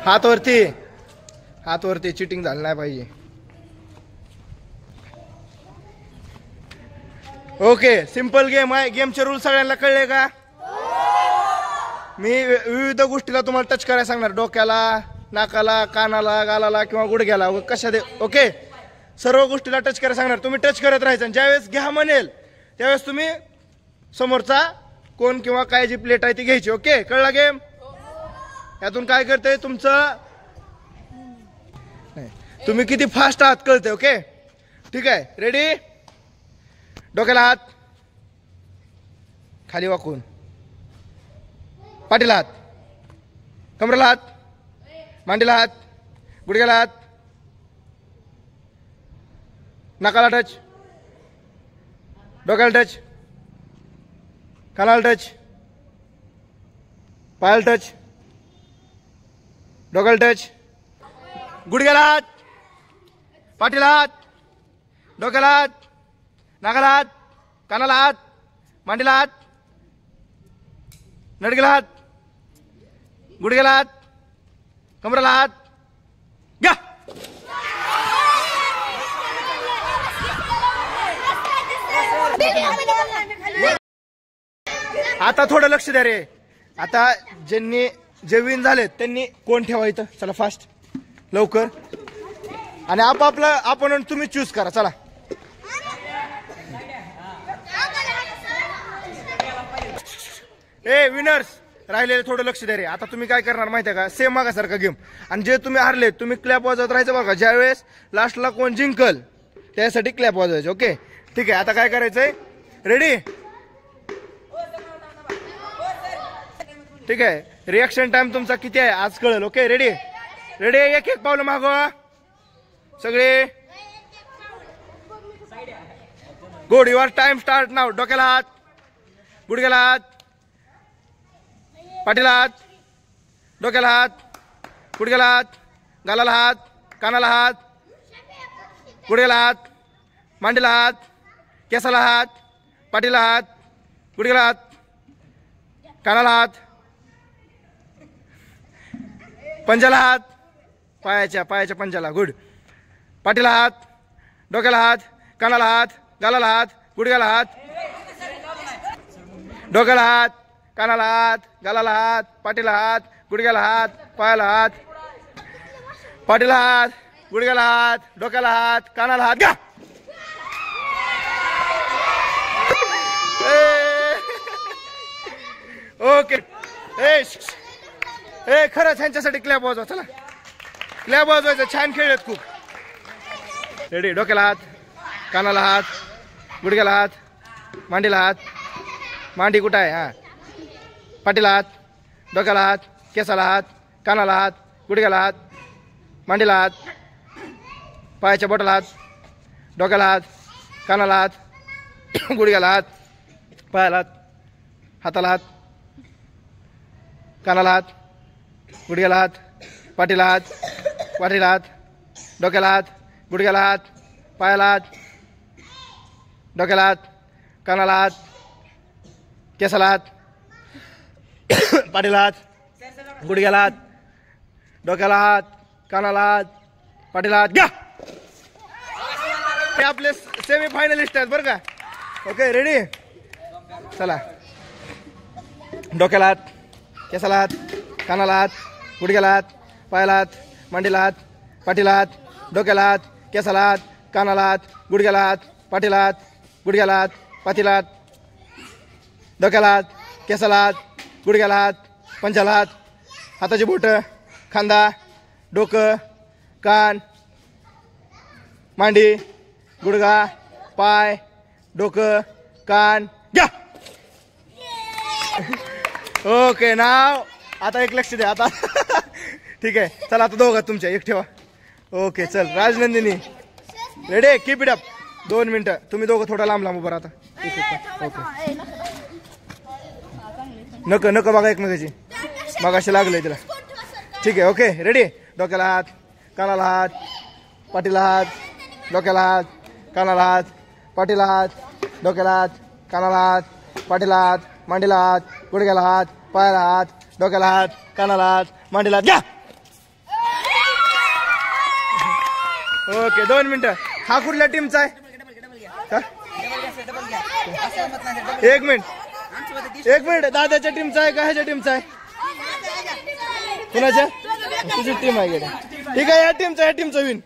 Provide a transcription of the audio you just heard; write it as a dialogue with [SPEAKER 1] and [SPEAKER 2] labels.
[SPEAKER 1] हात वरती, हात वरती. चिटिंग झालं नाही पाहिजे. ओके, सिंपल गेम आहे. गेमचे रूल सगळ्यांना कळले का? मी विविध गोष्टीला तुम्हाला टच करायला सांगणार. डोक्याला, नाकाला, कानाला, गालाला किंवा गुडघ्याला कशा दे. ओके, सर्व गोष्टीला टच करायला सांगणार. तुम्ही टच करत राहायचं. ज्यावेळेस घ्या म्हणेल त्यावेळेस तुम्ही समोरचा कोण किंवा काय जी प्लेट आहे ती घ्यायची. ओके, कळला गेम? यातून काय करते तुमचं, तुम्ही किती फास्ट आहात कळते. ओके, ठीक आहे. रेडी? डोक्याला हात, खाली वाकून, पाठीला हात, कमरेला हात, मांडीला हात, गुडघ्याला हात, नाकाला टच, डोक्याला टच, कानाला टच, पायाला टच, डोक्याला टच, गुडघ्याला हात, पाठीला हात, डोक्याला हात, नाकाला हात, कानाला हात, मांडीला हात, नडगेला हात, गुडघ्याला हात, कमरेला हात. घ्या. आता थोडं लक्ष द्या रे. आता ज्यांनी जे विन झालेत त्यांनी कोण ठेवायचं. चला फास्ट, लवकर. आणि आपापला आपण तुम्ही चूज करा. चला. ए विनर्स राहिलेले थोडं लक्ष द्या रे. आता तुम्ही काय करणार माहिती आहे का? Same मागासारखा game. आणि जे तुम्ही हारले तुम्ही क्लॅप वाजवत राहायचं बघा. ज्यावेळेस लास्टला कोण जिंकल त्यासाठी क्लॅप वाजवायचे. ओके, ठीक आहे. आता काय करायचंय? रेडी? ठीक आहे. रिॲक्शन टाइम तुमचा किती आहे आज कळेल. Okay, ready? रेडी? एक एक पावलं मागवा सगळे. गुड, युअर टाइम स्टार्ट नाव. डोक्याला हात, गुडघ्याला हात, पाठीला हात, डोक्याला हात, गुडघ्याला हात, गालाला हात, कानाला हात, गुडघ्याला हात, मांडीला हात, केसाला हात, पाठीला हात, गुडघ्याला हात, कानाला हात, पंजाला हात, पायाच्या पंजाला. गुड. पाठीला हात, डोक्याला हात, कानाला हात, गालाला हात, गुडघ्याला हात, डोक्याला हात, कानाला हात, गालाला हात, पाठीला हात, गुडघ्याला हात, पायाला हात, पाठीला हात, गुडघ्याला हात, डोक्याला हात, कानाला हात. घ्या. ओके. ए खरंच ह्यांच्यासाठी क्लॅप वाजवा. चला क्लॅप वाजवायचं. छान खेळलेत खूप. रेडी? डोक्याला हात, कानाला हात, गुडघ्याला हात, मांडीला हात, मांडी कुठं आहे? हा. पाठीला हात, डोक्याला हात, केसाला हात, कानाला हात, गुडघ्याला हात, मांडीला हात, पायाच्या बोटाला हात, डोक्याला हात, कानाला हात, गुडघ्याला हात, पायाला हात, हाताला हात, कानाला हात, गुडघ्याला हात, पाठीला हात, डोक्याला हात, गुडघ्याला हात, पायाला हात, डोक्याला हात, कानाला हात, केसाला हात, पाठीला हात, गुडघ्याला हात, डोक्याला हात, कानाला हात, पाठीला हात. घ्या. हे आपले सेमी फायनलिस्ट आहेत बरं का. Okay, ready? चला. डोक्याला हात, केसाला हात, कानाला हात, गुडघ्याला हात, पायाला हात, मांडीला हात, पाठीला हात, डोक्याला हात, केसाला हात, कानाला हात, गुडघ्याला हात, पाठीला हात, गुडघ्याला हात, पाठीला हात, डोक्याला हात, केसाला हात, गुडघ्याला हात, पंजाला हात, हाताची बोटं, खांदा, डोकं, कान, मांडी, गुडघा, पाय, डोकं, कान. घ्या. ओके, नाव आता एक लक्ष द्या आता. ठीक आहे. चला आता दोघं तुमच्या एक ठेवा. ओके, चल. Rajnandini ready? Keep it up. 2 मिनिटं. तुम्ही दोघं थोडं लांब लांब बरं आता. ओके. नको बघा एकमेकाची. मगाशी लागलंय तिला. ठीक आहे. Okay, ready? डोक्याला हात, कानाला हात, पाठीला हात, डोक्याला हात, कानाला हात, पाठीला हात, डोक्याला हात, कानाला हात, पाठीला हात, मांडीला हात, गुडघ्याला हात, पायाला हात, डोक्याला हात, कानाला हात, मांडीला हात. घ्या. ओके 2 मिनिटं. हा कुठल्या टीमचा आहे? 1 मिनिट दादाच्या टीमचा आहे का ह्याच्या टीमचा आहे? कुणाच्या? तुझी टीम आहे. ठीक आहे, या टीमचा विन.